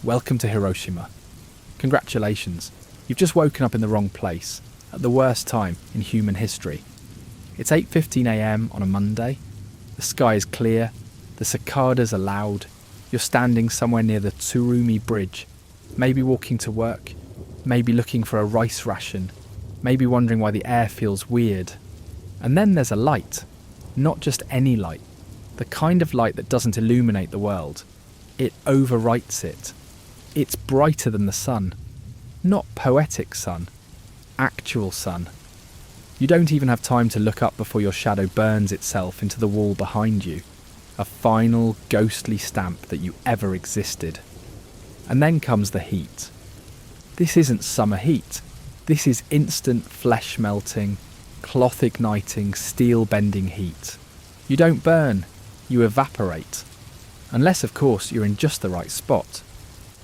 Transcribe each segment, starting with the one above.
Welcome to Hiroshima. Congratulations, you've just woken up in the wrong place, at the worst time in human history. It's 8:15 a.m. on a Monday, the sky is clear, the cicadas are loud, you're standing somewhere near the Tsurumi Bridge, maybe walking to work, maybe looking for a rice ration, maybe wondering why the air feels weird. And then there's a light, not just any light, the kind of light that doesn't illuminate the world. It overwrites it. It's brighter than the sun. Not poetic sun, actual sun. You don't even have time to look up before your shadow burns itself into the wall behind you. A final, ghostly stamp that you ever existed. And then comes the heat. This isn't summer heat. This is instant flesh-melting, cloth-igniting, steel-bending heat. You don't burn, you evaporate. Unless, of course, you're in just the right spot.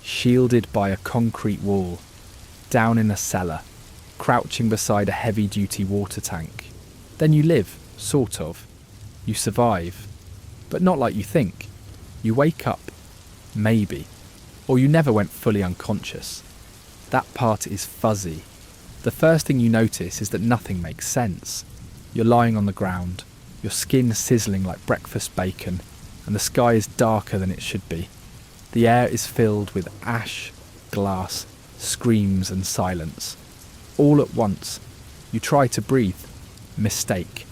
Shielded by a concrete wall, down in a cellar, crouching beside a heavy-duty water tank. Then you live, sort of. You survive. But not like you think. You wake up. Maybe. Or you never went fully unconscious. That part is fuzzy. The first thing you notice is that nothing makes sense. You're lying on the ground, your skin sizzling like breakfast bacon, and the sky is darker than it should be. The air is filled with ash, glass, screams and silence. All at once, you try to breathe. Mistake.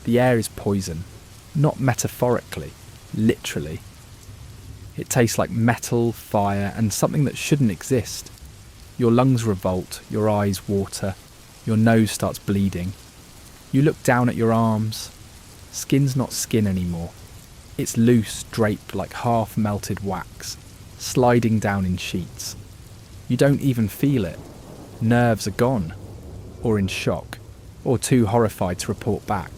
The air is poison. Not metaphorically, literally. It tastes like metal, fire, and something that shouldn't exist. Your lungs revolt, your eyes water, your nose starts bleeding. You look down at your arms. Skin's not skin anymore. It's loose, draped like half-melted wax, sliding down in sheets. You don't even feel it. Nerves are gone, or in shock, or too horrified to report back.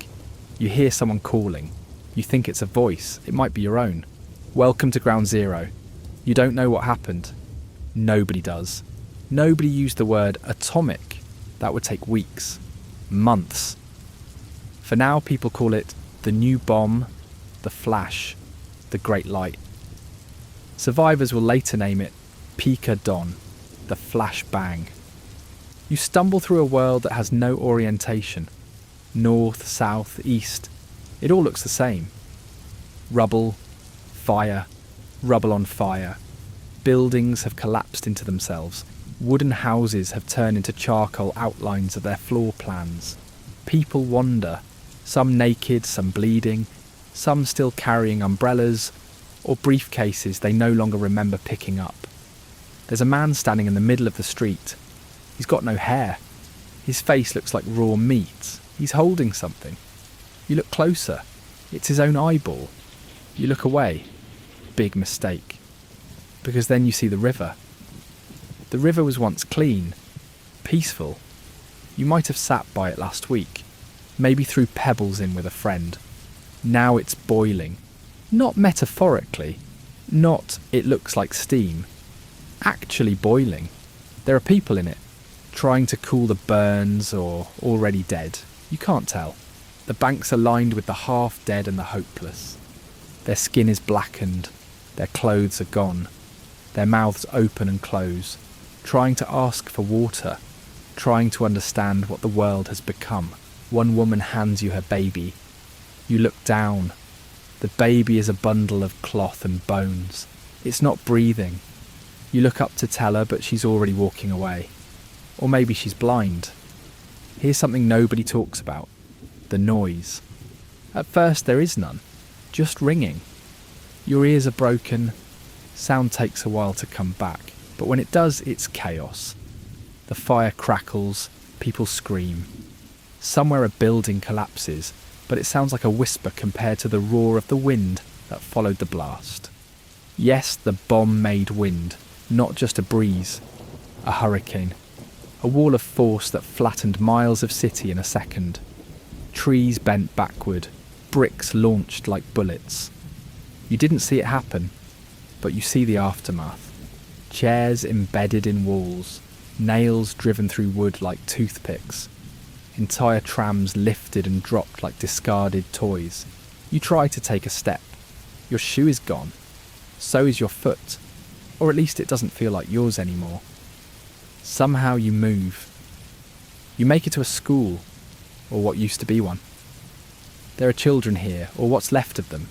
You hear someone calling. You think it's a voice. It might be your own. Welcome to Ground Zero. You don't know what happened. Nobody does. Nobody used the word atomic. That would take weeks, months. For now, people call it the new bomb, the flash, the great light. Survivors will later name it Pika Dawn, the flash bang. You stumble through a world that has no orientation. North, south, east. It all looks the same. Rubble, fire, rubble on fire. Buildings have collapsed into themselves. Wooden houses have turned into charcoal outlines of their floor plans. People wander, some naked, some bleeding, some still carrying umbrellas, or briefcases they no longer remember picking up. There's a man standing in the middle of the street. He's got no hair. His face looks like raw meat. He's holding something. You look closer. It's his own eyeball. You look away. Big mistake. Because then you see the river. The river was once clean, peaceful. You might have sat by it last week, maybe threw pebbles in with a friend. Now it's boiling. Not metaphorically, not it looks like steam. Actually boiling. There are people in it, trying to cool the burns or already dead. You can't tell. The banks are lined with the half-dead and the hopeless. Their skin is blackened, their clothes are gone, their mouths open and close, trying to ask for water, trying to understand what the world has become. One woman hands you her baby. You look down. The baby is a bundle of cloth and bones. It's not breathing. You look up to tell her, but she's already walking away. Or maybe she's blind. Here's something nobody talks about. The noise. At first there is none. Just ringing. Your ears are broken. Sound takes a while to come back. But when it does, it's chaos. The fire crackles, people scream. Somewhere a building collapses, but it sounds like a whisper compared to the roar of the wind that followed the blast. Yes, the bomb-made wind, not just a breeze, a hurricane. A wall of force that flattened miles of city in a second. Trees bent backward, bricks launched like bullets. You didn't see it happen, but you see the aftermath. Chairs embedded in walls, nails driven through wood like toothpicks. Entire trams lifted and dropped like discarded toys. You try to take a step. Your shoe is gone. So is your foot. Or at least it doesn't feel like yours anymore. Somehow you move. You make it to a school, or what used to be one. There are children here, or what's left of them.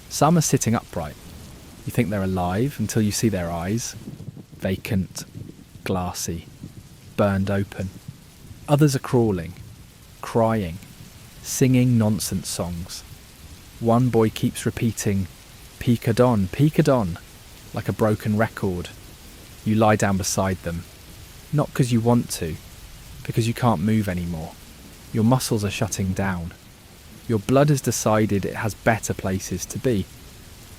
Some are sitting upright. You think they're alive until you see their eyes. Vacant, glassy, burned open. Others are crawling, crying, singing nonsense songs. One boy keeps repeating, "Peek-a-don, peek-a-don," like a broken record. You lie down beside them, not because you want to, because you can't move anymore. Your muscles are shutting down. Your blood has decided it has better places to be.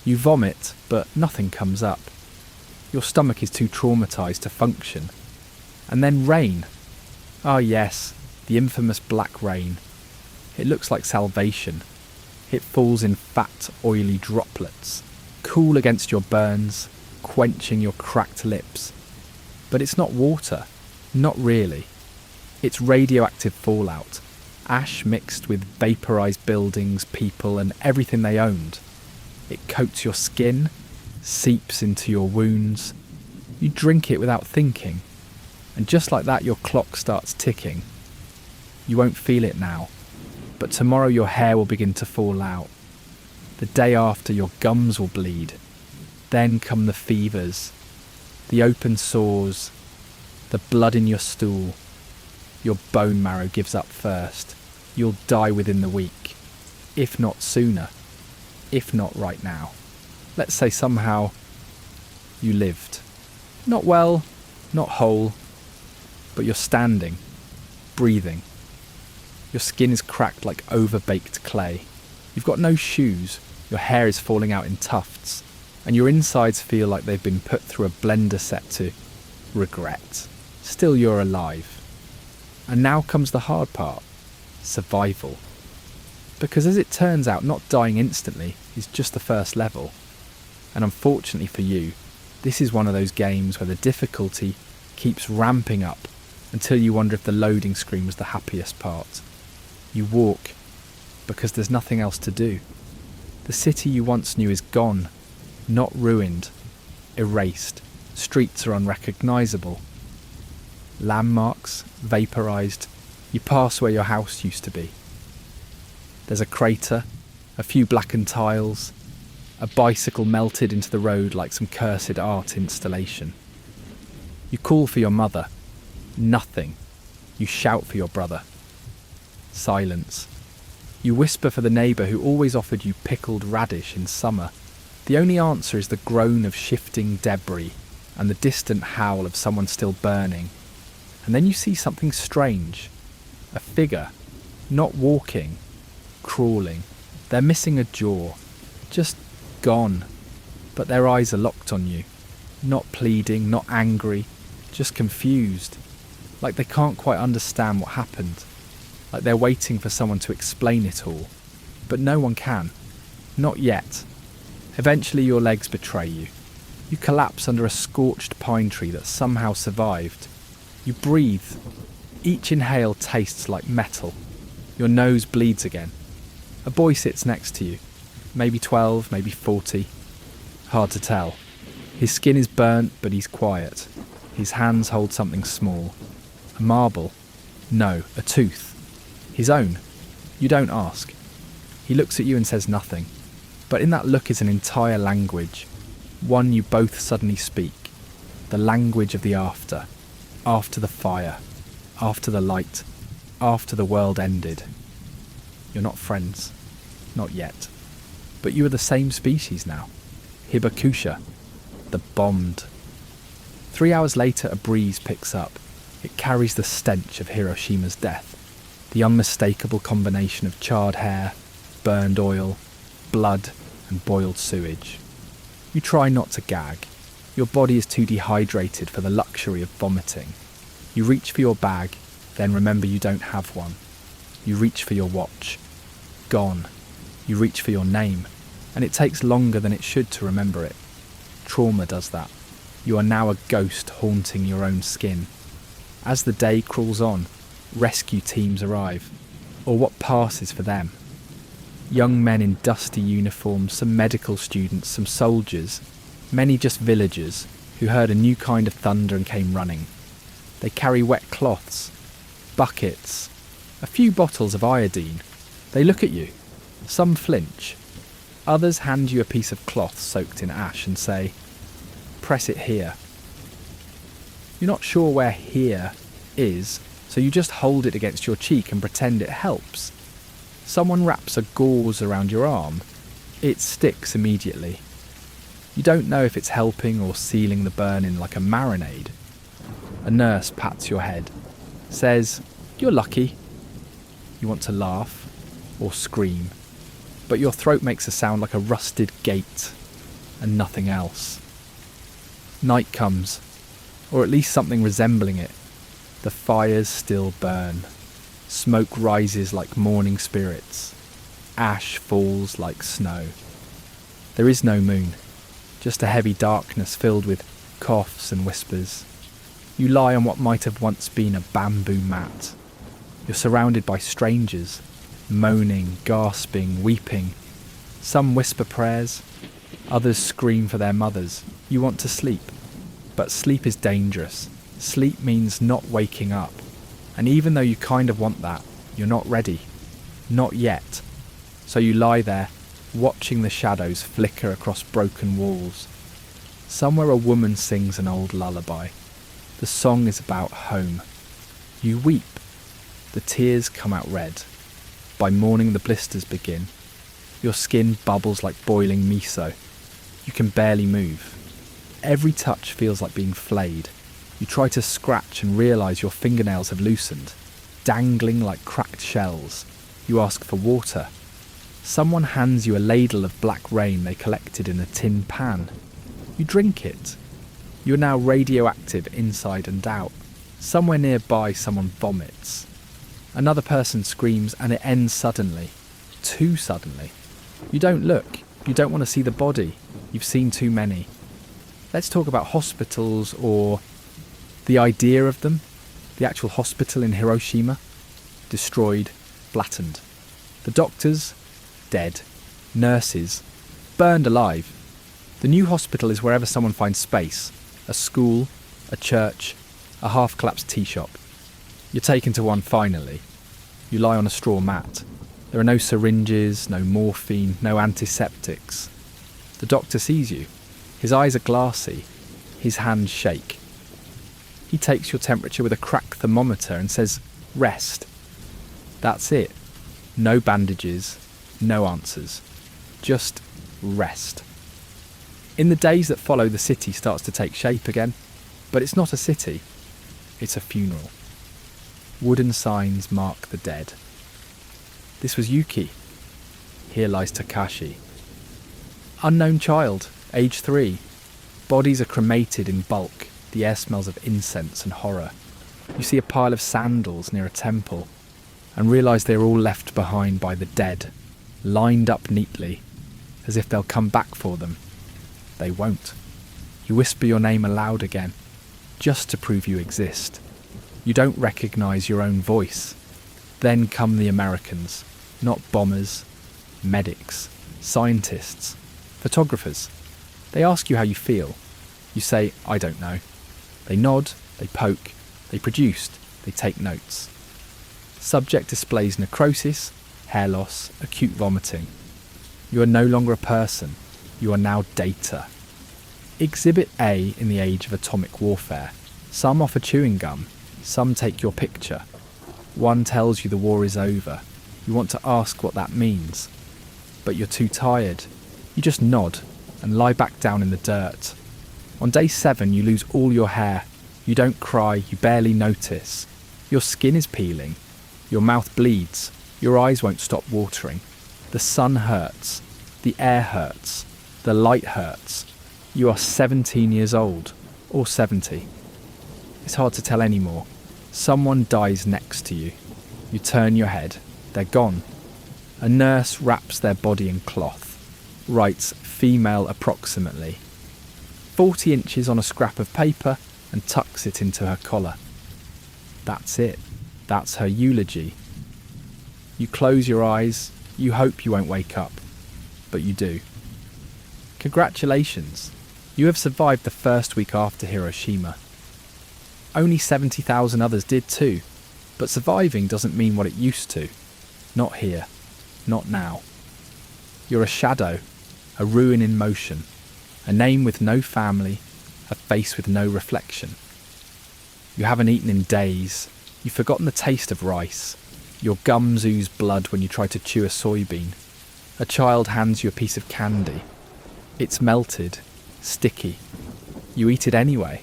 You vomit, but nothing comes up. Your stomach is too traumatised to function. And then rain. Ah yes, the infamous black rain. It looks like salvation. It falls in fat, oily droplets, cool against your burns, quenching your cracked lips. But it's not water. Not really. It's radioactive fallout. Ash mixed with vaporised buildings, people and everything they owned. It coats your skin, seeps into your wounds. You drink it without thinking. And just like that your clock starts ticking. You won't feel it now. But tomorrow your hair will begin to fall out. The day after your gums will bleed. Then come the fevers, the open sores, the blood in your stool. Your bone marrow gives up first. You'll die within the week, if not sooner, if not right now. Let's say somehow you lived. Not well, not whole, but you're standing, breathing. Your skin is cracked like over-baked clay. You've got no shoes, your hair is falling out in tufts, and your insides feel like they've been put through a blender set to regret. Still you're alive. And now comes the hard part, survival. Because as it turns out, not dying instantly is just the first level. And unfortunately for you, this is one of those games where the difficulty keeps ramping up until you wonder if the loading screen was the happiest part. You walk because there's nothing else to do. The city you once knew is gone, not ruined, erased. Streets are unrecognisable. Landmarks, vaporised. You pass where your house used to be. There's a crater, a few blackened tiles, a bicycle melted into the road like some cursed art installation. You call for your mother. Nothing. You shout for your brother. Silence. You whisper for the neighbour who always offered you pickled radish in summer. The only answer is the groan of shifting debris and the distant howl of someone still burning. And then you see something strange. A figure. Not walking. Crawling. They're missing a jaw. Just gone. But their eyes are locked on you. Not pleading, not angry. Just confused. Like they can't quite understand what happened. Like they're waiting for someone to explain it all. But no one can. Not yet. Eventually your legs betray you. You collapse under a scorched pine tree that somehow survived. You breathe. Each inhale tastes like metal. Your nose bleeds again. A boy sits next to you. Maybe 12, maybe 40. Hard to tell. His skin is burnt, but he's quiet. His hands hold something small. A marble? No, a tooth. His own. You don't ask. He looks at you and says nothing. But in that look is an entire language. One you both suddenly speak. The language of the after. After the fire. After the light. After the world ended. You're not friends. Not yet. But you are the same species now. Hibakusha. The bombed. 3 hours later a breeze picks up. It carries the stench of Hiroshima's death. The unmistakable combination of charred hair, burned oil, blood and boiled sewage. You try not to gag. Your body is too dehydrated for the luxury of vomiting. You reach for your bag, then remember you don't have one. You reach for your watch. Gone. You reach for your name, and it takes longer than it should to remember it. Trauma does that. You are now a ghost haunting your own skin. As the day crawls on, rescue teams arrive, or what passes for them. Young men in dusty uniforms, some medical students, some soldiers, many just villagers who heard a new kind of thunder and came running. They carry wet cloths, buckets, a few bottles of iodine. They look at you. Some flinch. Others hand you a piece of cloth soaked in ash and say, "Press it here." You're not sure where "here" is, so you just hold it against your cheek and pretend it helps. Someone wraps a gauze around your arm. It sticks immediately. You don't know if it's helping or sealing the burn in like a marinade. A nurse pats your head, says, "You're lucky." You want to laugh or scream, but your throat makes a sound like a rusted gate and nothing else. Night comes, or at least something resembling it. The fires still burn. Smoke rises like mourning spirits. Ash falls like snow. There is no moon, just a heavy darkness filled with coughs and whispers. You lie on what might have once been a bamboo mat. You're surrounded by strangers, moaning, gasping, weeping. Some whisper prayers, others scream for their mothers. You want to sleep, but sleep is dangerous. Sleep means not waking up. And even though you kind of want that, you're not ready. Not yet. So you lie there, watching the shadows flicker across broken walls. Somewhere a woman sings an old lullaby. The song is about home. You weep. The tears come out red. By morning the blisters begin. Your skin bubbles like boiling miso. You can barely move. Every touch feels like being flayed. You try to scratch and realise your fingernails have loosened, dangling like cracked shells. You ask for water. Someone hands you a ladle of black rain they collected in a tin pan. You drink it. You're now radioactive inside and out. Somewhere nearby someone vomits. Another person screams and it ends suddenly. Too suddenly. You don't look. You don't want to see the body. You've seen too many. Let's talk about hospitals, or the idea of them. The actual hospital in Hiroshima. Destroyed, flattened. The doctors, dead. Nurses, burned alive. The new hospital is wherever someone finds space. A school, a church, a half-collapsed tea shop. You're taken to one finally. You lie on a straw mat. There are no syringes, no morphine, no antiseptics. The doctor sees you. His eyes are glassy. His hands shake. He takes your temperature with a crack thermometer and says, "Rest." That's it. No bandages, no answers. Just rest. In the days that follow, the city starts to take shape again. But it's not a city. It's a funeral. Wooden signs mark the dead. This was Yuki. Here lies Takashi. Unknown child, age 3. Bodies are cremated in bulk. The air smells of incense and horror. You see a pile of sandals near a temple and realise they're all left behind by the dead, lined up neatly, as if they'll come back for them. They won't. You whisper your name aloud again, just to prove you exist. You don't recognise your own voice. Then come the Americans, not bombers, medics, scientists, photographers. They ask you how you feel. You say, "I don't know." They nod, they poke, they produce, they take notes. Subject displays necrosis, hair loss, acute vomiting. You are no longer a person. You are now data. Exhibit A in the age of atomic warfare. Some offer chewing gum. Some take your picture. One tells you the war is over. You want to ask what that means. But you're too tired. You just nod and lie back down in the dirt. On day 7 you lose all your hair. You don't cry, you barely notice. Your skin is peeling. Your mouth bleeds. Your eyes won't stop watering. The sun hurts. The air hurts. The light hurts. You are 17 years old, or 70. It's hard to tell anymore. Someone dies next to you. You turn your head. They're gone. A nurse wraps their body in cloth. Writes female approximately. 40 inches on a scrap of paper and tucks it into her collar. That's it. That's her eulogy. You close your eyes. You hope you won't wake up. But you do. Congratulations. You have survived the first week after Hiroshima. Only 70,000 others did too, but surviving doesn't mean what it used to. Not here. Not now. You're a shadow, a ruin in motion, a name with no family, a face with no reflection. You haven't eaten in days. You've forgotten the taste of rice. Your gums ooze blood when you try to chew a soybean. A child hands you a piece of candy. It's melted, sticky. You eat it anyway.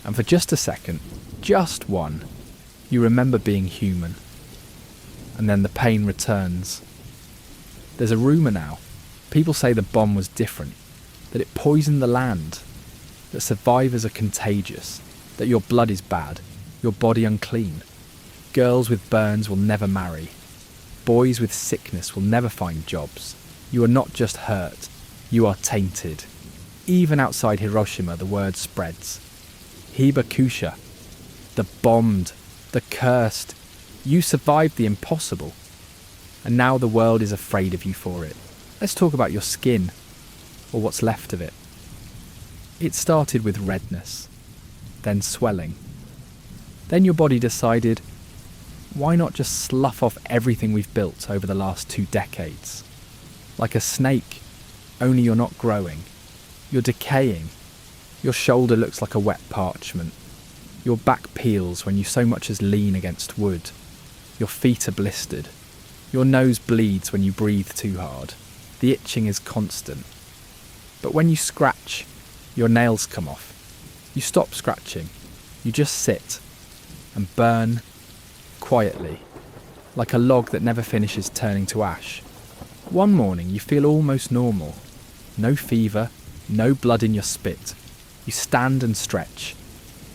And for just a second, just one, you remember being human. And then the pain returns. There's a rumour now. People say the bomb was different, that it poisoned the land, that survivors are contagious, that your blood is bad, your body unclean. Girls with burns will never marry. Boys with sickness will never find jobs. You are not just hurt, you are tainted. Even outside Hiroshima, the word spreads. Hibakusha, the bombed, the cursed. You survived the impossible. And now the world is afraid of you for it. Let's talk about your skin, or what's left of it. It started with redness, then swelling. Then your body decided, why not just slough off everything we've built over the last 2 decades? Like a snake, only you're not growing. You're decaying. Your shoulder looks like a wet parchment. Your back peels when you so much as lean against wood. Your feet are blistered. Your nose bleeds when you breathe too hard. The itching is constant. But when you scratch, your nails come off. You stop scratching. You just sit and burn quietly, like a log that never finishes turning to ash. One morning you feel almost normal. No fever, no blood in your spit. You stand and stretch.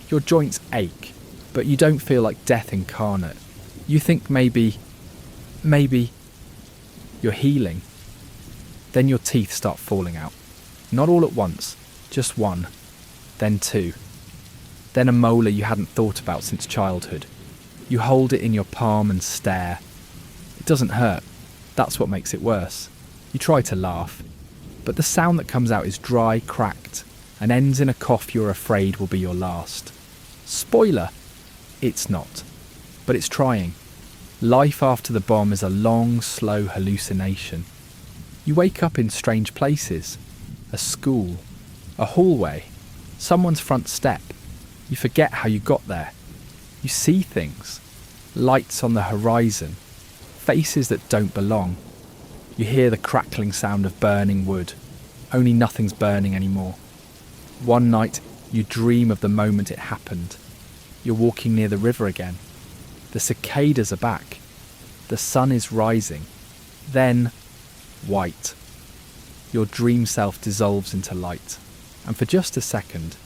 Your joints ache, but you don't feel like death incarnate. You think maybe you're healing. Then your teeth start falling out. Not all at once, just one, then 2. Then a molar you hadn't thought about since childhood. You hold it in your palm and stare. It doesn't hurt. That's what makes it worse. You try to laugh, but the sound that comes out is dry, cracked, and ends in a cough you're afraid will be your last. Spoiler! It's not. But it's trying. Life after the bomb is a long, slow hallucination. You wake up in strange places. A school, a hallway, someone's front step. You forget how you got there. You see things. Lights on the horizon. Faces that don't belong. You hear the crackling sound of burning wood. Only nothing's burning anymore. One night, you dream of the moment it happened. You're walking near the river again. The cicadas are back. The sun is rising. Then, white. Your dream self dissolves into light. And for just a second,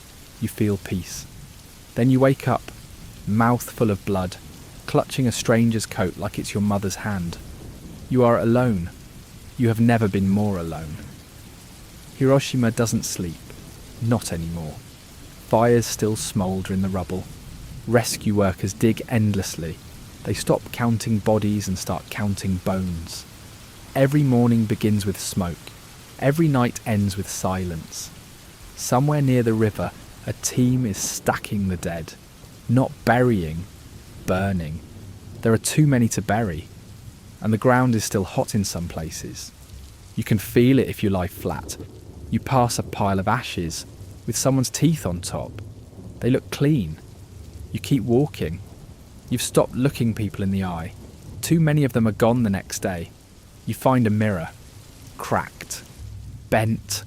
you feel peace. Then you wake up, mouth full of blood, clutching a stranger's coat like it's your mother's hand. You are alone. You have never been more alone. Hiroshima doesn't sleep. Not anymore. Fires still smoulder in the rubble. Rescue workers dig endlessly. They stop counting bodies and start counting bones. Every morning begins with smoke. Every night ends with silence. Somewhere near the river, a team is stacking the dead. Not burying, burning. There are too many to bury. And the ground is still hot in some places. You can feel it if you lie flat. You pass a pile of ashes with someone's teeth on top. They look clean. You keep walking. You've stopped looking people in the eye. Too many of them are gone the next day. You find a mirror. Cracked. Bent.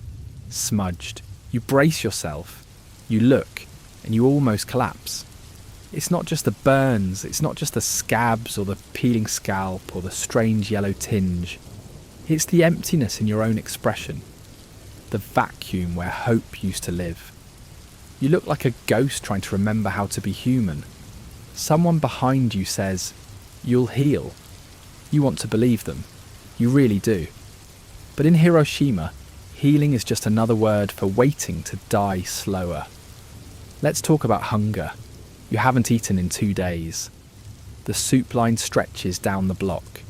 Smudged. You brace yourself. You look, and you almost collapse. It's not just the burns, it's not just the scabs or the peeling scalp or the strange yellow tinge. It's the emptiness in your own expression. The vacuum where hope used to live. You look like a ghost trying to remember how to be human. Someone behind you says, "You'll heal." You want to believe them. You really do. But in Hiroshima, healing is just another word for waiting to die slower. Let's talk about hunger. You haven't eaten in 2 days. The soup line stretches down the block.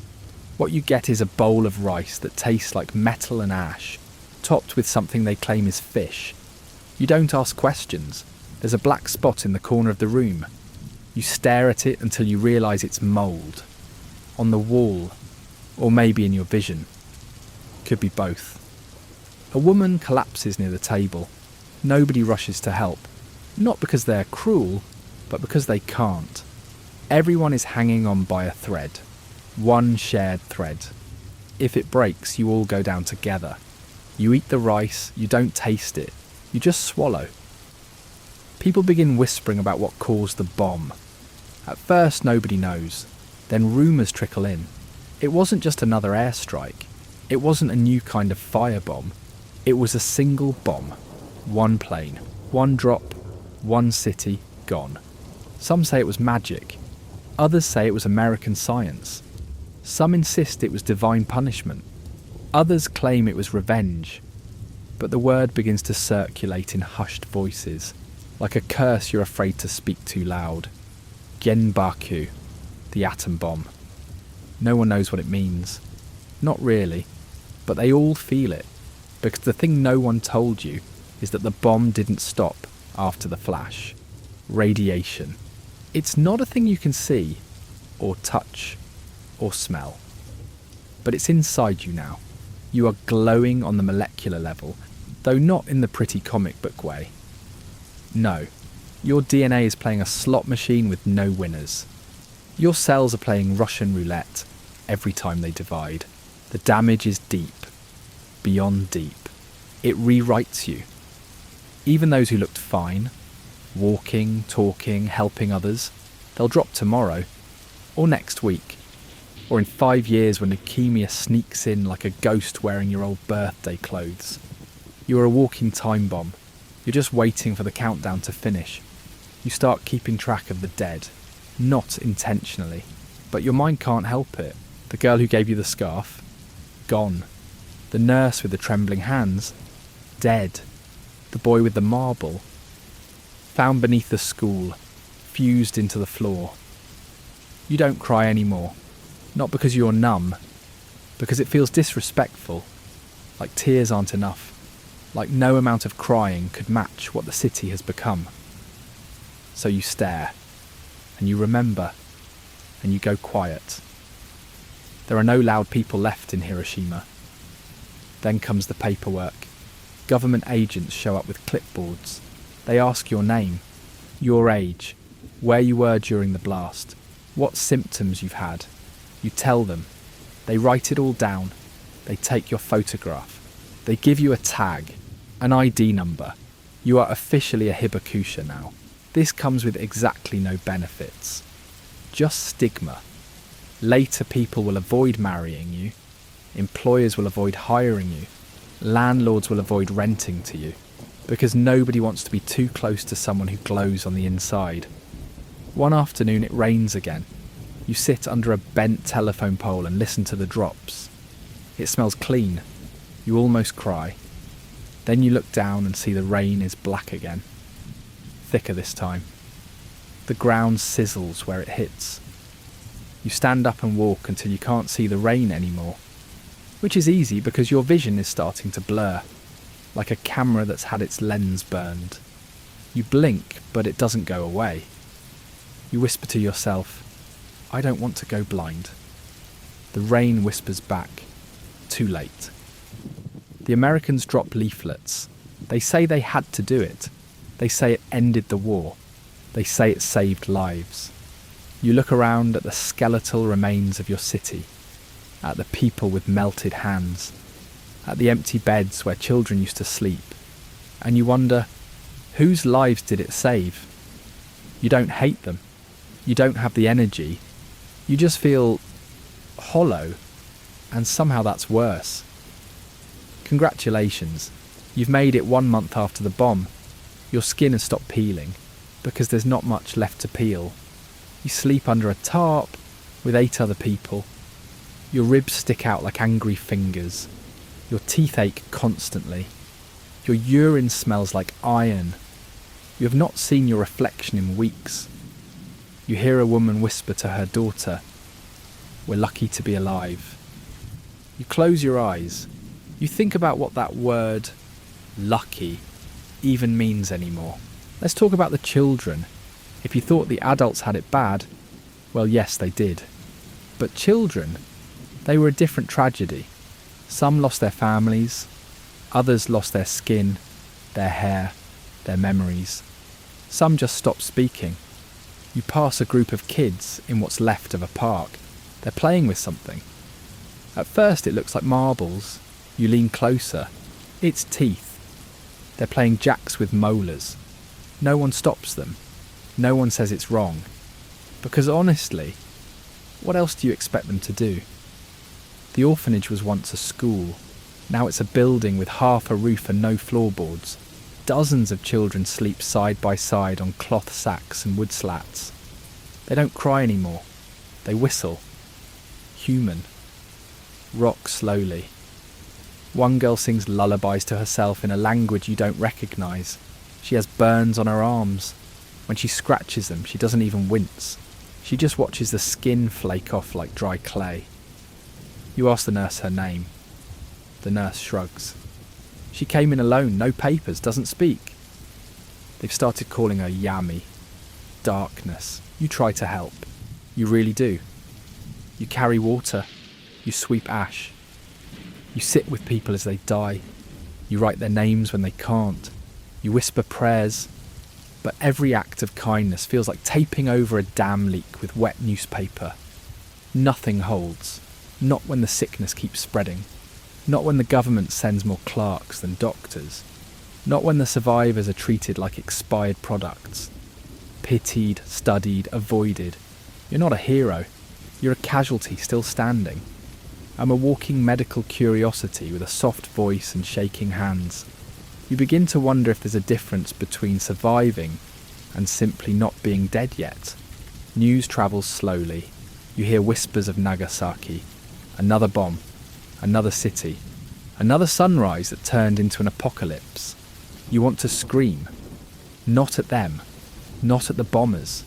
What you get is a bowl of rice that tastes like metal and ash, topped with something they claim is fish, You don't ask questions. There's a black spot in the corner of the room. You stare at it until you realise it's mould. On the wall, or maybe in your vision. Could be both. A woman collapses near the table. Nobody rushes to help. Not because they're cruel, but because they can't. Everyone is hanging on by a thread. One shared thread. If it breaks, you all go down together. You eat the rice, you don't taste it. You just swallow. People begin whispering about what caused the bomb. At first, nobody knows. Then rumours trickle in. It wasn't just another airstrike. It wasn't a new kind of firebomb. It was a single bomb. One plane. One drop. One city. Gone. Some say it was magic. Others say it was American science. Some insist it was divine punishment. Others claim it was revenge. But the word begins to circulate in hushed voices, like a curse you're afraid to speak too loud. Genbaku, the atom bomb. No one knows what it means. Not really, but they all feel it, because the thing no one told you is that the bomb didn't stop after the flash. Radiation. It's not a thing you can see, or touch, or smell. But it's inside you now. You are glowing on the molecular level, though not in the pretty comic book way. No, your DNA is playing a slot machine with no winners. Your cells are playing Russian roulette every time they divide. The damage is deep, beyond deep. It rewrites you. Even those who looked fine, walking, talking, helping others, they'll drop tomorrow, or next week, or in 5 years when leukemia sneaks in like a ghost wearing your old birthday clothes. You are a walking time bomb. You're just waiting for the countdown to finish. You start keeping track of the dead, not intentionally, but your mind can't help it. The girl who gave you the scarf, gone. The nurse with the trembling hands, dead. The boy with the marble, found beneath the school, fused into the floor. You don't cry anymore, not because you're numb, because it feels disrespectful, like tears aren't enough, like no amount of crying could match what the city has become. So you stare, and you remember, and you go quiet. There are no loud people left in Hiroshima. Then comes the paperwork. Government agents show up with clipboards. They ask your name, your age, where you were during the blast, what symptoms you've had. You tell them. They write it all down. They take your photograph. They give you a tag, an ID number. You are officially a hibakusha now. This comes with exactly no benefits. Just stigma. Later people will avoid marrying you. Employers will avoid hiring you. Landlords will avoid renting to you, because nobody wants to be too close to someone who glows on the inside. One afternoon it rains again. You sit under a bent telephone pole and listen to the drops. It smells clean. You almost cry. Then you look down and see the rain is black again. Thicker this time. The ground sizzles where it hits. You stand up and walk until you can't see the rain anymore. Which is easy because your vision is starting to blur, like a camera that's had its lens burned. You blink, but it doesn't go away. You whisper to yourself, I don't want to go blind. The rain whispers back, too late. The Americans drop leaflets. They say they had to do it. They say it ended the war. They say it saved lives. You look around at the skeletal remains of your city, at the people with melted hands, at the empty beds where children used to sleep, and you wonder, whose lives did it save? You don't hate them. You don't have the energy. You just feel hollow, and somehow that's worse. Congratulations. You've made it 1 month after the bomb. Your skin has stopped peeling, because there's not much left to peel. You sleep under a tarp with 8 other people. Your ribs stick out like angry fingers. Your teeth ache constantly. Your urine smells like iron. You have not seen your reflection in weeks. You hear a woman whisper to her daughter, "We're lucky to be alive." You close your eyes. You think about what that word, lucky, even means anymore. Let's talk about the children. If you thought the adults had it bad, well, yes, they did. But children, they were a different tragedy. Some lost their families, others lost their skin, their hair, their memories. Some just stopped speaking. You pass a group of kids in what's left of a park. They're playing with something. At first it looks like marbles. You lean closer. It's teeth. They're playing jacks with molars. No one stops them. No one says it's wrong. Because honestly, what else do you expect them to do? The orphanage was once a school. Now it's a building with half a roof and no floorboards. Dozens of children sleep side by side on cloth sacks and wood slats. They don't cry anymore. They whistle. Human. Rock slowly. One girl sings lullabies to herself in a language you don't recognise. She has burns on her arms. When she scratches them, she doesn't even wince. She just watches the skin flake off like dry clay. You ask the nurse her name. The nurse shrugs. She came in alone, no papers, doesn't speak. They've started calling her Yami. Darkness. You try to help. You really do. You carry water. You sweep ash. You sit with people as they die. You write their names when they can't. You whisper prayers. But every act of kindness feels like taping over a dam leak with wet newspaper. Nothing holds. Not when the sickness keeps spreading. Not when the government sends more clerks than doctors. Not when the survivors are treated like expired products. Pitied, studied, avoided. You're not a hero. You're a casualty still standing. I'm a walking medical curiosity with a soft voice and shaking hands. You begin to wonder if there's a difference between surviving and simply not being dead yet. News travels slowly. You hear whispers of Nagasaki. Another bomb. Another city. Another sunrise that turned into an apocalypse. You want to scream. Not at them. Not at the bombers.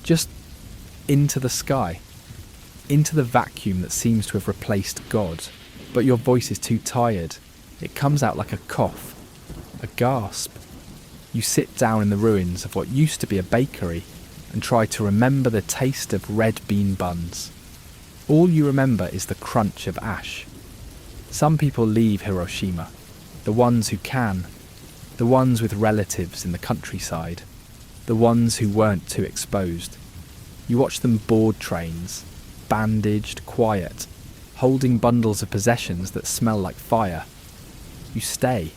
Just into the sky. Into the vacuum that seems to have replaced God. But your voice is too tired. It comes out like a cough. A gasp. You sit down in the ruins of what used to be a bakery and try to remember the taste of red bean buns. All you remember is the crunch of ash. Some people leave Hiroshima, the ones who can, the ones with relatives in the countryside, the ones who weren't too exposed. You watch them board trains, bandaged, quiet, holding bundles of possessions that smell like fire. You stay.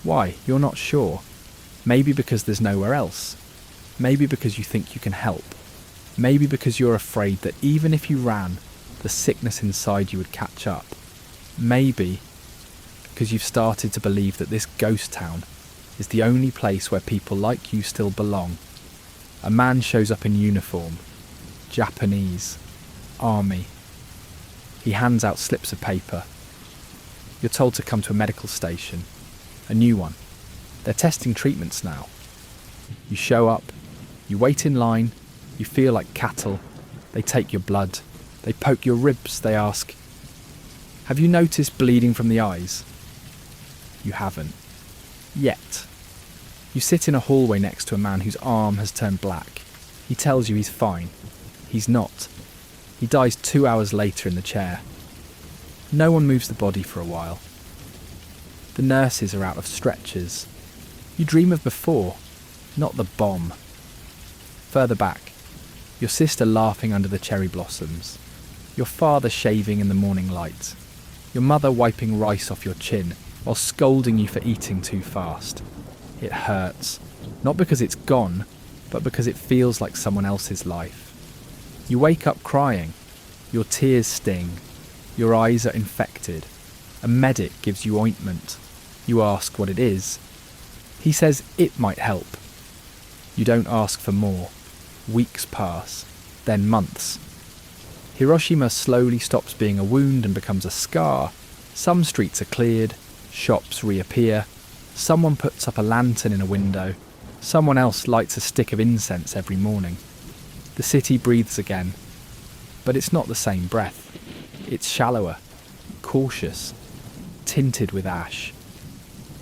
Why? You're not sure. Maybe because there's nowhere else. Maybe because you think you can help. Maybe because you're afraid that even if you ran, the sickness inside you would catch up. Maybe because you've started to believe that this ghost town is the only place where people like you still belong. A man shows up in uniform. Japanese. Army. He hands out slips of paper. You're told to come to a medical station. A new one. They're testing treatments now. You show up. You wait in line. You feel like cattle. They take your blood. They poke your ribs. They ask, "Have you noticed bleeding from the eyes?" You haven't. Yet. You sit in a hallway next to a man whose arm has turned black. He tells you he's fine. He's not. He dies 2 hours later in the chair. No one moves the body for a while. The nurses are out of stretchers. You dream of before, not the bomb. Further back, your sister laughing under the cherry blossoms. Your father shaving in the morning light. Your mother wiping rice off your chin while scolding you for eating too fast. It hurts, not because it's gone, but because it feels like someone else's life. You wake up crying. Your tears sting. Your eyes are infected. A medic gives you ointment. You ask what it is. He says it might help. You don't ask for more. Weeks pass, then months. Hiroshima slowly stops being a wound and becomes a scar. Some streets are cleared, shops reappear, someone puts up a lantern in a window, someone else lights a stick of incense every morning. The city breathes again, but it's not the same breath. It's shallower, cautious, tinted with ash.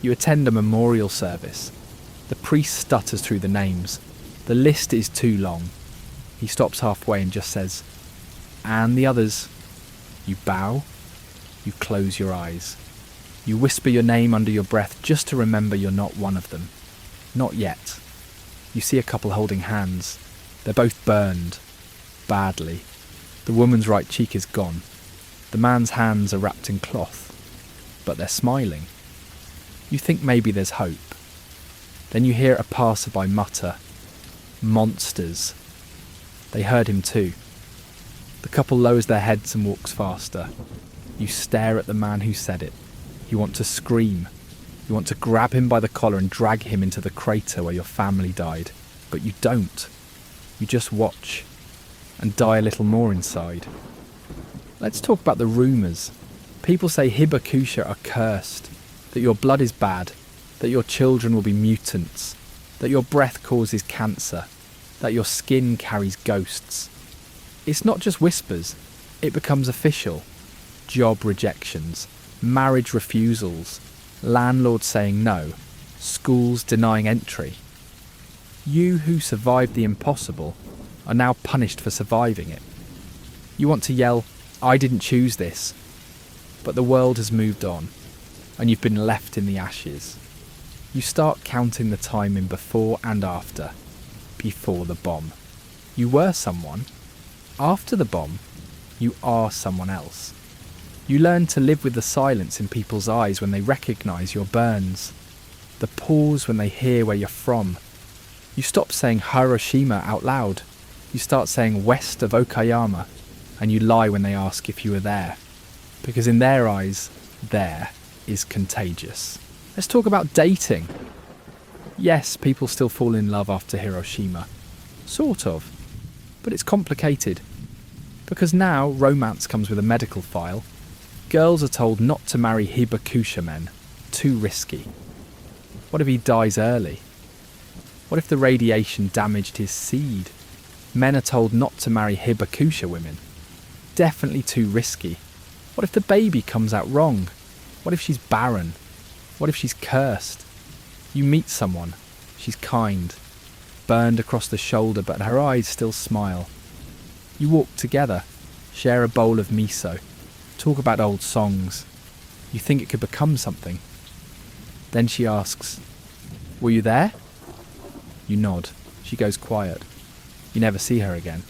You attend a memorial service. The priest stutters through the names. The list is too long. He stops halfway and just says, "And the others." You bow. You close your eyes. You whisper your name under your breath just to remember you're not one of them. Not yet. You see a couple holding hands. They're both burned. Badly. The woman's right cheek is gone. The man's hands are wrapped in cloth. But they're smiling. You think maybe there's hope. Then you hear a passerby mutter, "Monsters." They heard him too. The couple lowers their heads and walks faster. You stare at the man who said it. You want to scream. You want to grab him by the collar and drag him into the crater where your family died. But you don't. You just watch and die a little more inside. Let's talk about the rumours. People say Hibakusha are cursed, that your blood is bad, that your children will be mutants, that your breath causes cancer, that your skin carries ghosts. It's not just whispers, it becomes official. Job rejections, marriage refusals, landlords saying no, schools denying entry. You who survived the impossible are now punished for surviving it. You want to yell, "I didn't choose this," but the world has moved on, and you've been left in the ashes. You start counting the time in before and after. Before the bomb, you were someone. After the bomb, you are someone else. You learn to live with the silence in people's eyes when they recognise your burns. The pause when they hear where you're from. You stop saying Hiroshima out loud. You start saying west of Okayama, and you lie when they ask if you were there. Because in their eyes, there is contagious. Let's talk about dating. Yes, people still fall in love after Hiroshima. Sort of. But it's complicated. Because now romance comes with a medical file. Girls are told not to marry Hibakusha men. Too risky. What if he dies early? What if the radiation damaged his seed? Men are told not to marry Hibakusha women. Definitely too risky. What if the baby comes out wrong? What if she's barren? What if she's cursed? You meet someone. She's kind. Burned across the shoulder, but her eyes still smile. You walk together. Share a bowl of miso. Talk about old songs. You think it could become something. Then she asks, "Were you there?" You nod. She goes quiet. You never see her again.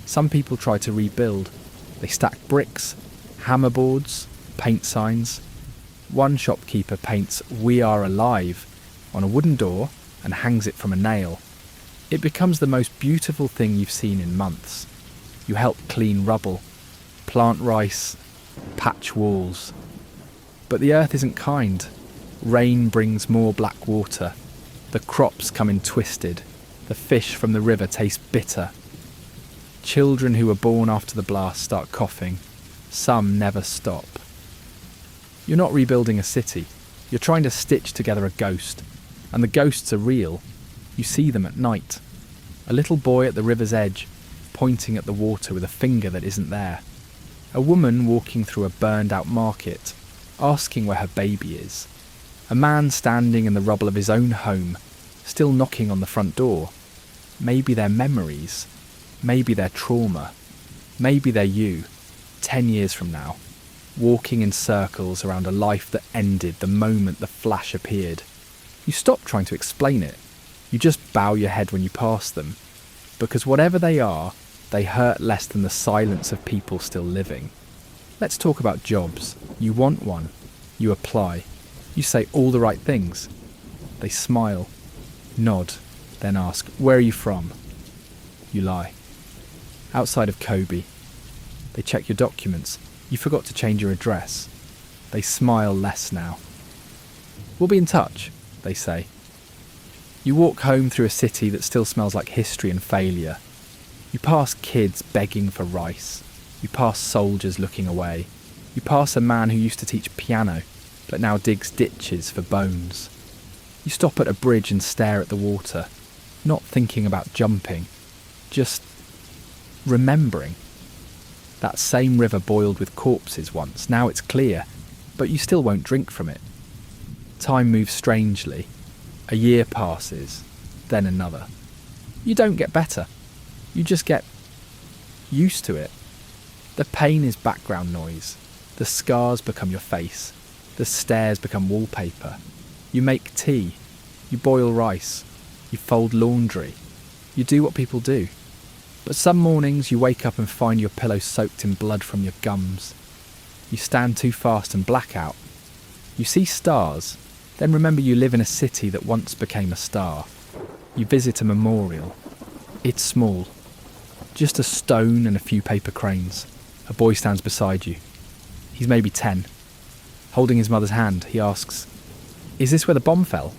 Some people try to rebuild. They stack bricks, hammer boards, paint signs. One shopkeeper paints "We Are Alive" on a wooden door and hangs it from a nail. It becomes the most beautiful thing you've seen in months. You help clean rubble, plant rice, patch walls. But the earth isn't kind. Rain brings more black water. The crops come in twisted. The fish from the river taste bitter. Children who were born after the blast start coughing. Some never stop. You're not rebuilding a city. You're trying to stitch together a ghost. And the ghosts are real. You see them at night. A little boy at the river's edge, pointing at the water with a finger that isn't there. A woman walking through a burned-out market, asking where her baby is. A man standing in the rubble of his own home, still knocking on the front door. Maybe they're memories. Maybe they're trauma. Maybe they're you, 10 years from now, walking in circles around a life that ended the moment the flash appeared. You stop trying to explain it. You just bow your head when you pass them. Because whatever they are, they hurt less than the silence of people still living. Let's talk about jobs. You want one. You apply. You say all the right things. They smile, nod, then ask, "Where are you from?" You lie. Outside of Kobe. They check your documents. You forgot to change your address. They smile less now. "We'll be in touch," they say. You walk home through a city that still smells like history and failure. You pass kids begging for rice. You pass soldiers looking away. You pass a man who used to teach piano, but now digs ditches for bones. You stop at a bridge and stare at the water, not thinking about jumping, just remembering. That same river boiled with corpses once, now it's clear, but you still won't drink from it. Time moves strangely. A year passes, then another. You don't get better. You just get used to it. The pain is background noise. The scars become your face. The stares become wallpaper. You make tea. You boil rice. You fold laundry. You do what people do. But some mornings you wake up and find your pillow soaked in blood from your gums. You stand too fast and black out. You see stars, then remember you live in a city that once became a star. You visit a memorial. It's small. Just a stone and a few paper cranes. A boy stands beside you. He's maybe 10. Holding his mother's hand, he asks, "Is this where the bomb fell?"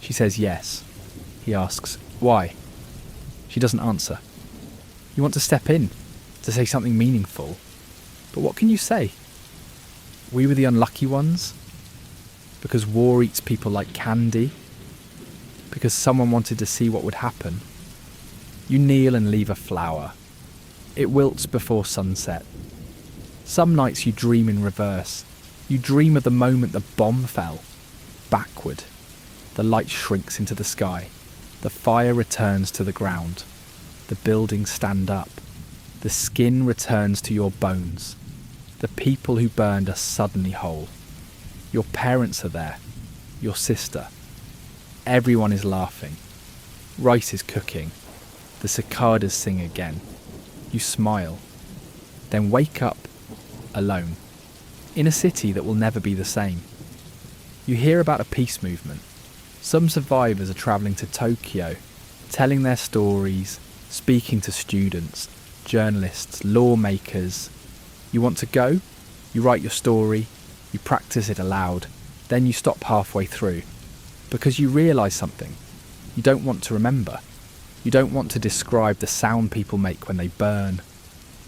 She says yes. He asks, "Why?" She doesn't answer. You want to step in, to say something meaningful. But what can you say? We were the unlucky ones? Because war eats people like candy? Because someone wanted to see what would happen? You kneel and leave a flower. It wilts before sunset. Some nights you dream in reverse. You dream of the moment the bomb fell. Backward. The light shrinks into the sky. The fire returns to the ground. The buildings stand up. The skin returns to your bones. The people who burned are suddenly whole. Your parents are there. Your sister. Everyone is laughing. Rice is cooking. The cicadas sing again. You smile. Then wake up alone. In a city that will never be the same. You hear about a peace movement. Some survivors are travelling to Tokyo, telling their stories, speaking to students, journalists, lawmakers. You want to go? You write your story, you practice it aloud, then you stop halfway through. Because you realise something. You don't want to remember. You don't want to describe the sound people make when they burn,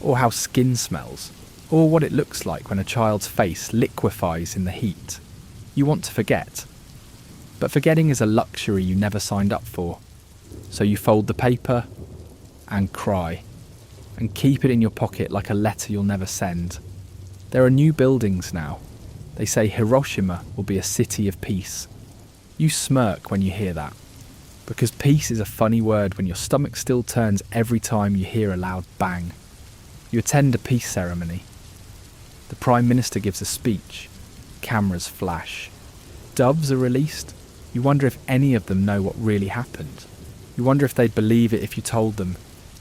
or how skin smells, or what it looks like when a child's face liquefies in the heat. You want to forget. But forgetting is a luxury you never signed up for. So you fold the paper and cry, and keep it in your pocket like a letter you'll never send. There are new buildings now. They say Hiroshima will be a city of peace. You smirk when you hear that, because peace is a funny word when your stomach still turns every time you hear a loud bang. You attend a peace ceremony. The Prime Minister gives a speech. Cameras flash. Doves are released. You wonder if any of them know what really happened. You wonder if they'd believe it if you told them.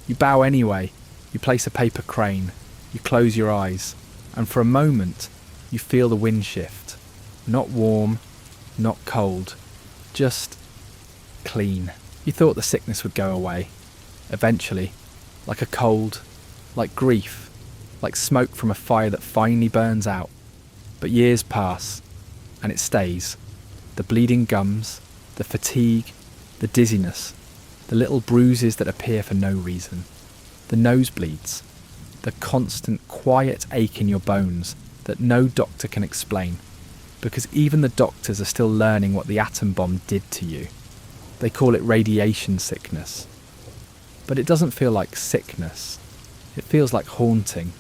You bow anyway. You place a paper crane. You close your eyes. And for a moment, you feel the wind shift. Not warm, not cold. Just clean. You thought the sickness would go away. Eventually. Like a cold. Like grief. Like smoke from a fire that finally burns out. But years pass. And it stays. The bleeding gums. The fatigue. The dizziness. The little bruises that appear for no reason. The nosebleeds. The constant quiet ache in your bones that no doctor can explain. Because even the doctors are still learning what the atom bomb did to you. They call it radiation sickness. But it doesn't feel like sickness. It feels like haunting.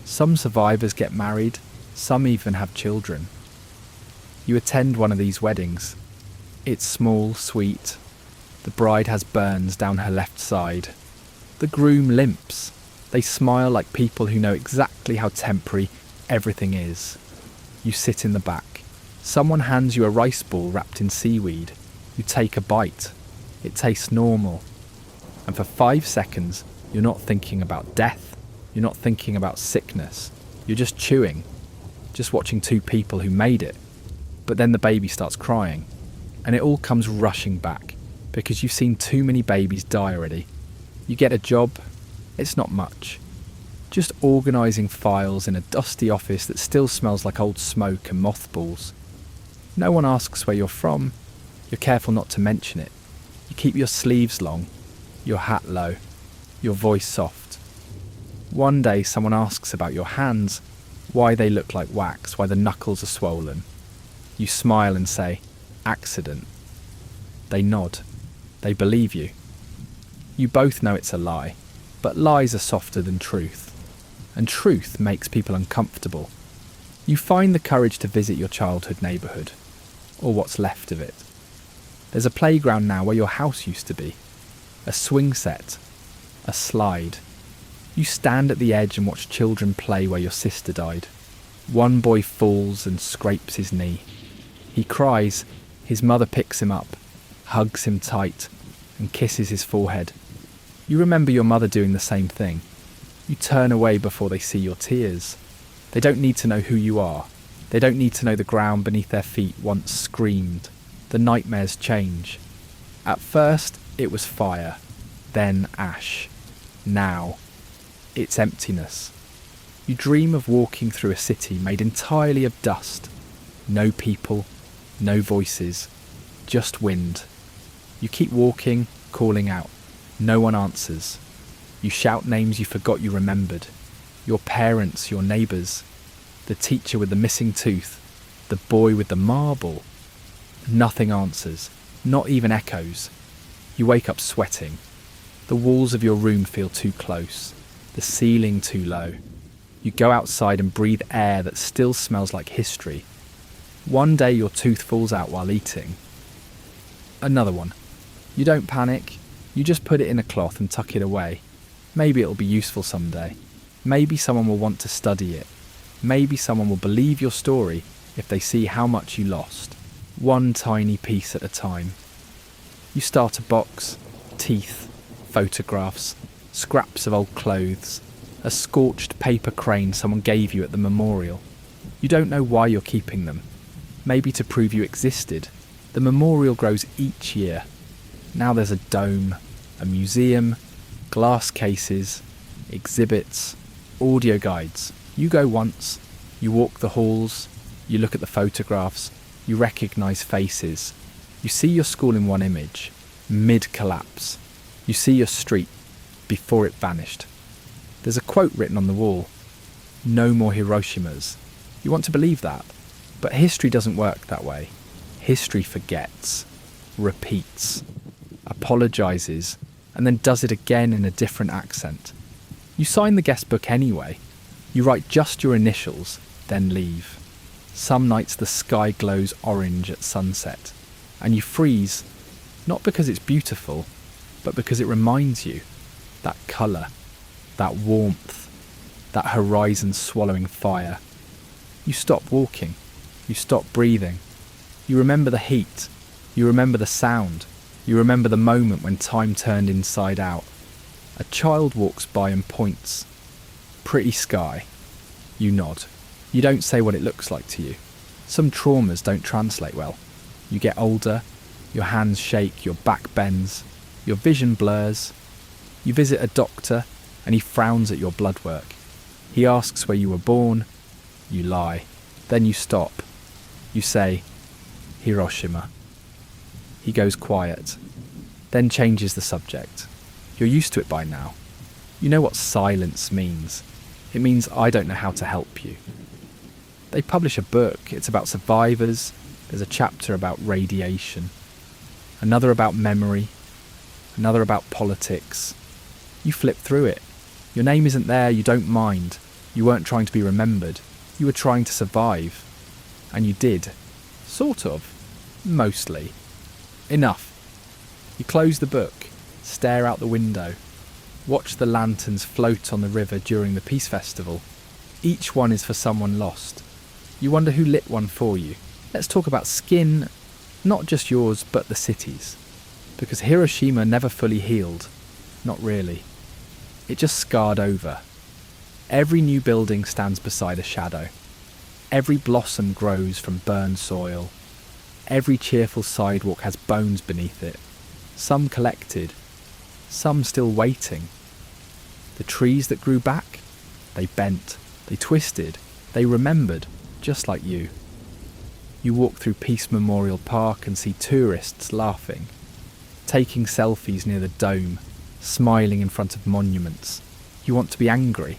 Some survivors get married. Some even have children. You attend one of these weddings. It's small, sweet. The bride has burns down her left side. The groom limps. They smile like people who know exactly how temporary everything is. You sit in the back. Someone hands you a rice ball wrapped in seaweed. You take a bite. It tastes normal. And for 5 seconds, you're not thinking about death. You're not thinking about sickness. You're just chewing. Just watching two people who made it. But then the baby starts crying. And it all comes rushing back. Because you've seen too many babies die already. You get a job. It's not much. Just organising files in a dusty office that still smells like old smoke and mothballs. No one asks where you're from. You're careful not to mention it. You keep your sleeves long, your hat low, your voice soft. One day someone asks about your hands, why they look like wax, why the knuckles are swollen. You smile and say, accident. They nod. They believe you. You both know it's a lie, but lies are softer than truth. And truth makes people uncomfortable. You find the courage to visit your childhood neighbourhood. or what's left of it. There's a playground now where your house used to be, a swing set, a slide. You stand at the edge and watch children play where your sister died. One boy falls and scrapes his knee. He cries, his mother picks him up, hugs him tight, and kisses his forehead. You remember your mother doing the same thing. You turn away before they see your tears. They don't need to know who you are. They don't need to know the ground beneath their feet once screamed. The nightmares change. At first, it was fire, then ash. Now, it's emptiness. You dream of walking through a city made entirely of dust. No people, no voices, just wind. You keep walking, calling out. No one answers. You shout names you forgot you remembered. Your parents, your neighbours, the teacher with the missing tooth, the boy with the marble. Nothing answers, not even echoes. You wake up sweating. The walls of your room feel too close, the ceiling too low. You go outside and breathe air that still smells like history. One day your tooth falls out while eating. Another one. You don't panic, you just put it in a cloth and tuck it away. Maybe it'll be useful someday. Maybe someone will want to study it. Maybe someone will believe your story if they see how much you lost. One tiny piece at a time. You start a box, teeth, photographs, scraps of old clothes, a scorched paper crane someone gave you at the memorial. You don't know why you're keeping them. Maybe to prove you existed. The memorial grows each year. Now there's a dome, a museum, glass cases, exhibits, audio guides. You go once, you walk the halls, you look at the photographs, you recognise faces. You see your school in one image, mid-collapse. You see your street, before it vanished. There's a quote written on the wall, "No more Hiroshimas." You want to believe that, but history doesn't work that way. History forgets, repeats, apologises, and then does it again in a different accent. You sign the guest book anyway. You write just your initials, then leave. Some nights the sky glows orange at sunset, and you freeze, not because it's beautiful, but because it reminds you, that colour, that warmth, that horizon swallowing fire. You stop walking, you stop breathing. You remember the heat, you remember the sound, you remember the moment when time turned inside out. A child walks by and points. Pretty sky. You nod. You don't say what it looks like to you. Some traumas don't translate well. You get older, your hands shake, your back bends, your vision blurs. You visit a doctor and he frowns at your blood work. He asks where you were born. You lie. Then you stop. You say, Hiroshima. He goes quiet, then changes the subject. You're used to it by now. You know what silence means. It means I don't know how to help you. They publish a book. It's about survivors. There's a chapter about radiation. Another about memory. Another about politics. You flip through it. Your name isn't there, you don't mind. You weren't trying to be remembered. You were trying to survive. And you did. Sort of. Mostly. Enough. You close the book, stare out the window, watch the lanterns float on the river during the Peace Festival. Each one is for someone lost. You wonder who lit one for you. Let's talk about skin, not just yours, but the city's. Because Hiroshima never fully healed. Not really. It just scarred over. Every new building stands beside a shadow. Every blossom grows from burned soil. Every cheerful sidewalk has bones beneath it. Some collected, some still waiting. The trees that grew back, they bent, they twisted, they remembered, just like you. You walk through Peace Memorial Park and see tourists laughing, taking selfies near the dome, smiling in front of monuments. You want to be angry.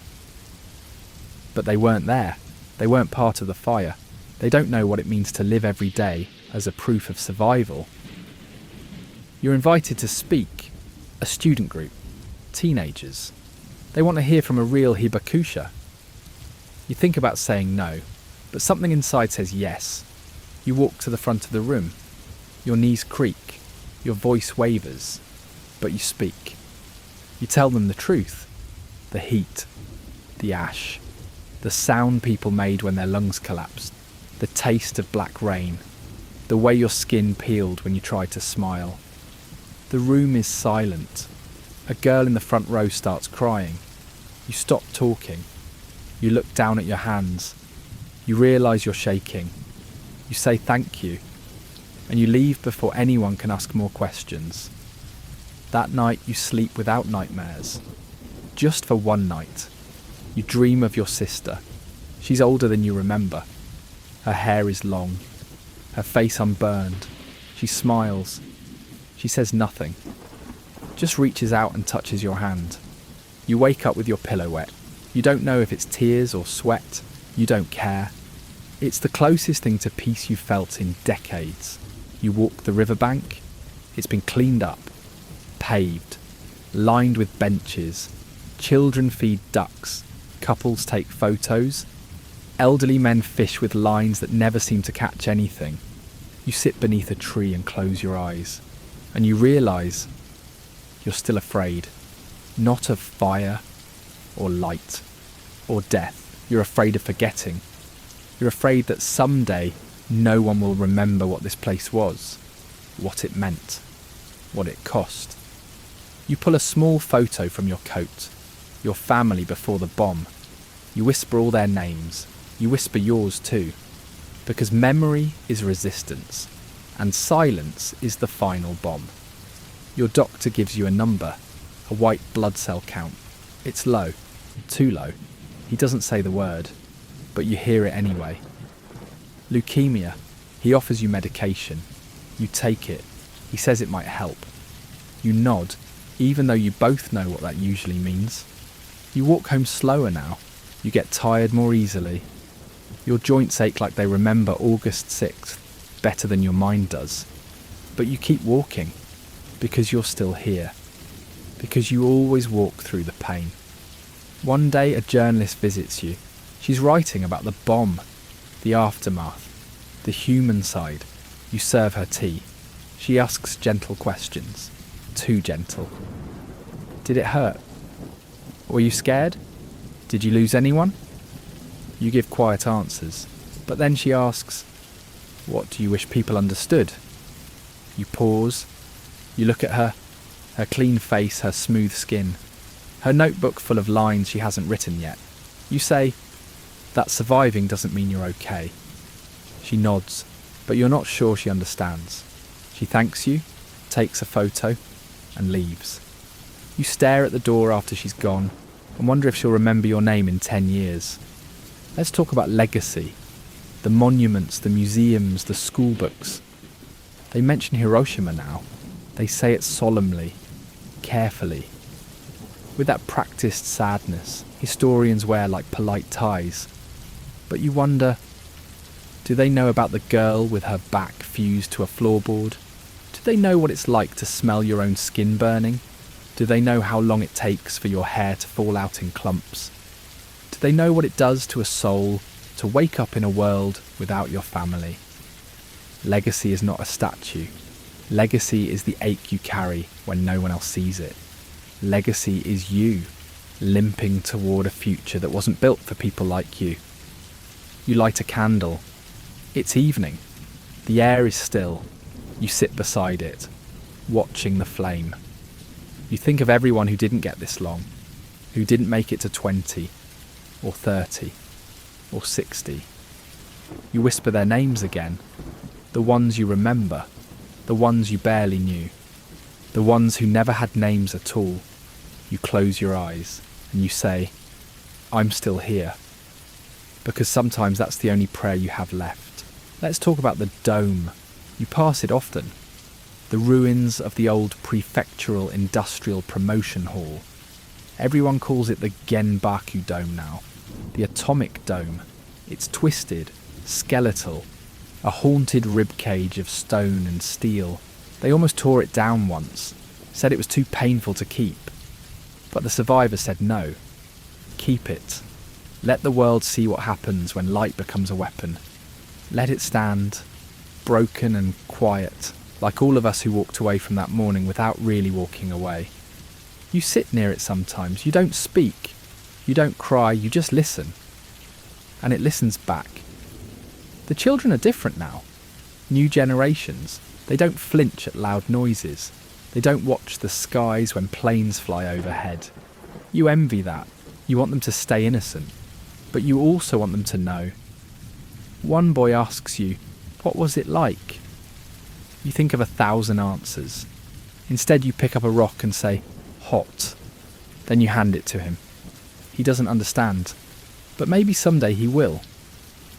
But they weren't there. They weren't part of the fire. They don't know what it means to live every day as a proof of survival. You're invited to speak, a student group, teenagers. They want to hear from a real hibakusha. You think about saying no, but something inside says yes. You walk to the front of the room. Your knees creak. Your voice wavers. But you speak. You tell them the truth. The heat. The ash. The sound people made when their lungs collapsed. The taste of black rain. The way your skin peeled when you tried to smile. The room is silent. A girl in the front row starts crying. You stop talking. You look down at your hands. You realise you're shaking. You say thank you. And you leave before anyone can ask more questions. That night you sleep without nightmares. Just for one night. You dream of your sister. She's older than you remember. Her hair is long. Her face unburned. She smiles. She says nothing. Just reaches out and touches your hand. You wake up with your pillow wet. You don't know if it's tears or sweat. You don't care. It's the closest thing to peace you've felt in decades. You walk the riverbank. It's been cleaned up, paved, lined with benches. Children feed ducks. Couples take photos. Elderly men fish with lines that never seem to catch anything. You sit beneath a tree and close your eyes. And you realise you're still afraid. Not of fire or light or death. You're afraid of forgetting. You're afraid that someday no one will remember what this place was, what it meant, what it cost. You pull a small photo from your coat, your family before the bomb. You whisper all their names. You whisper yours too. Because memory is resistance, and silence is the final bomb. Your doctor gives you a number, a white blood cell count. It's low, too low. He doesn't say the word, but you hear it anyway. Leukemia. He offers you medication. You take it. He says it might help. You nod, even though you both know what that usually means. You walk home slower now. You get tired more easily. Your joints ache like they remember August 6th better than your mind does. But you keep walking, because you're still here. Because you always walk through the pain. One day a journalist visits you. She's writing about the bomb, the aftermath, the human side. You serve her tea. She asks gentle questions. Too gentle. Did it hurt? Were you scared? Did you lose anyone? You give quiet answers. But then she asks, what do you wish people understood? You pause. You look at her clean face, her smooth skin, her notebook full of lines she hasn't written yet. You say, that surviving doesn't mean you're okay. She nods, but you're not sure she understands. She thanks you, takes a photo, and leaves. You stare at the door after she's gone and wonder if she'll remember your name in 10 years. Let's talk about legacy. The monuments, the museums, the school books. They mention Hiroshima now. They say it solemnly, carefully. With that practiced sadness historians wear like polite ties. But you wonder, do they know about the girl with her back fused to a floorboard? Do they know what it's like to smell your own skin burning? Do they know how long it takes for your hair to fall out in clumps? Do they know what it does to a soul to wake up in a world without your family? Legacy is not a statue. Legacy is the ache you carry when no one else sees it. Legacy is you, limping toward a future that wasn't built for people like you. You light a candle. It's evening. The air is still. You sit beside it, watching the flame. You think of everyone who didn't get this long, who didn't make it to 20, or 30, or 60. You whisper their names again, the ones you remember, the ones you barely knew, the ones who never had names at all. You close your eyes and you say, I'm still here. Because sometimes that's the only prayer you have left. Let's talk about the dome. You pass it often. The ruins of the old prefectural industrial promotion hall. Everyone calls it the Genbaku Dome now. The atomic dome. It's twisted, skeletal, a haunted ribcage of stone and steel. They almost tore it down once, said it was too painful to keep. But the survivors said no. Keep it. Let the world see what happens when light becomes a weapon. Let it stand broken and quiet, like all of us who walked away from that morning without really walking away. You sit near it sometimes, you don't speak, you don't cry, you just listen. And it listens back. The children are different now. New generations. They don't flinch at loud noises. They don't watch the skies when planes fly overhead. You envy that. You want them to stay innocent. But you also want them to know. One boy asks you, "What was it like?" You think of 1,000 answers. Instead you pick up a rock and say, "Hot." Then you hand it to him. He doesn't understand. But maybe someday he will.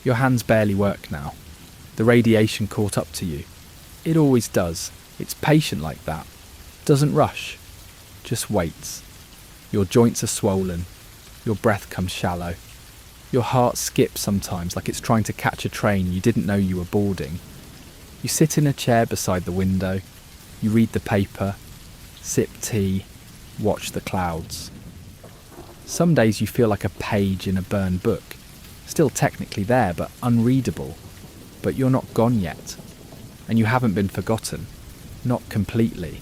Your hands barely work now. The radiation caught up to you. It always does. It's patient like that. Doesn't rush. Just waits. Your joints are swollen. Your breath comes shallow. Your heart skips sometimes like it's trying to catch a train you didn't know you were boarding. You sit in a chair beside the window. You read the paper. Sip tea. Watch the clouds. Some days you feel like a page in a burned book. Still technically there, but unreadable. But you're not gone yet. And you haven't been forgotten. Not completely.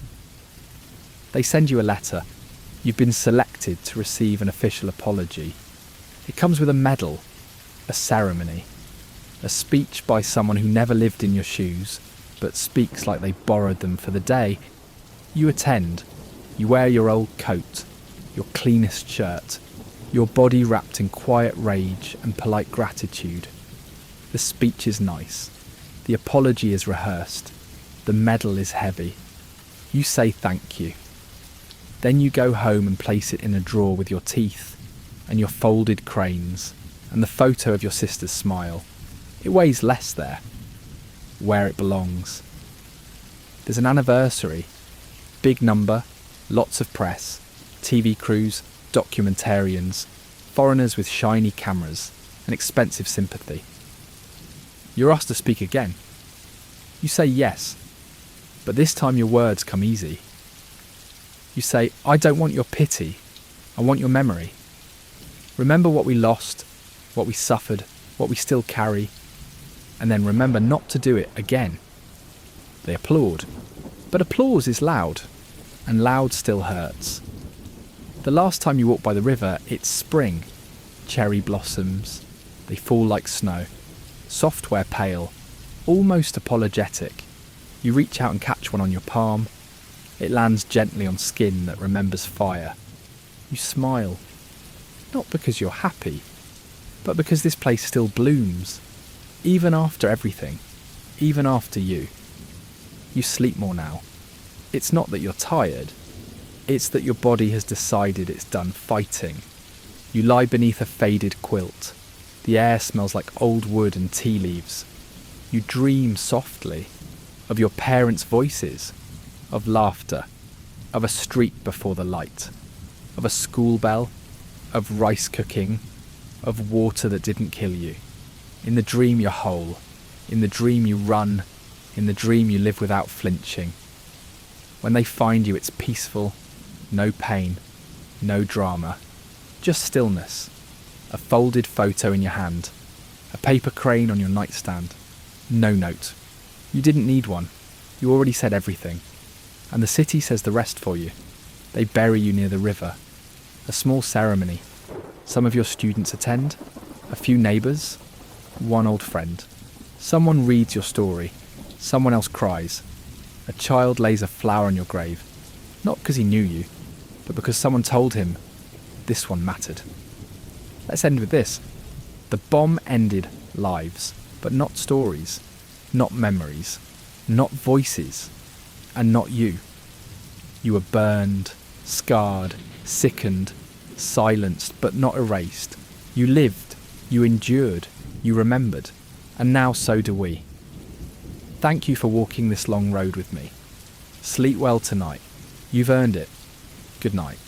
They send you a letter. You've been selected to receive an official apology. It comes with a medal, a ceremony, a speech by someone who never lived in your shoes, but speaks like they borrowed them for the day. You attend. You wear your old coat, your cleanest shirt, your body wrapped in quiet rage and polite gratitude. The speech is nice. The apology is rehearsed. The medal is heavy. You say thank you. Then you go home and place it in a drawer with your teeth and your folded cranes and the photo of your sister's smile. It weighs less there, where it belongs. There's an anniversary. Big number, lots of press, TV crews, documentarians, foreigners with shiny cameras and expensive sympathy. You're asked to speak again. You say yes, but this time your words come easy. You say, "I don't want your pity, I want your memory. Remember what we lost, what we suffered, what we still carry, and then remember not to do it again." They applaud, but applause is loud, and loud still hurts. The last time you walked by the river, it's spring. Cherry blossoms, they fall like snow. Soft where pale, almost apologetic. You reach out and catch one on your palm. It lands gently on skin that remembers fire. You smile, not because you're happy, but because this place still blooms, even after everything, even after you. You sleep more now. It's not that you're tired, it's that your body has decided it's done fighting. You lie beneath a faded quilt. The air smells like old wood and tea leaves. You dream softly of your parents' voices, of laughter, of a street before the light, of a school bell, of rice cooking, of water that didn't kill you. In the dream you're whole. In the dream you run. In the dream you live without flinching. When they find you, it's peaceful, no pain, no drama, just stillness. A folded photo in your hand, a paper crane on your nightstand. No note. You didn't need one. You already said everything. And the city says the rest for you. They bury you near the river. A small ceremony. Some of your students attend, a few neighbours, one old friend. Someone reads your story. Someone else cries. A child lays a flower on your grave. Not because he knew you, but because someone told him this one mattered. Let's end with this. The bomb ended lives, but not stories, not memories, not voices, and not you. You were burned, scarred, sickened, silenced, but not erased. You lived, you endured, you remembered, and now so do we. Thank you for walking this long road with me. Sleep well tonight. You've earned it. Good night.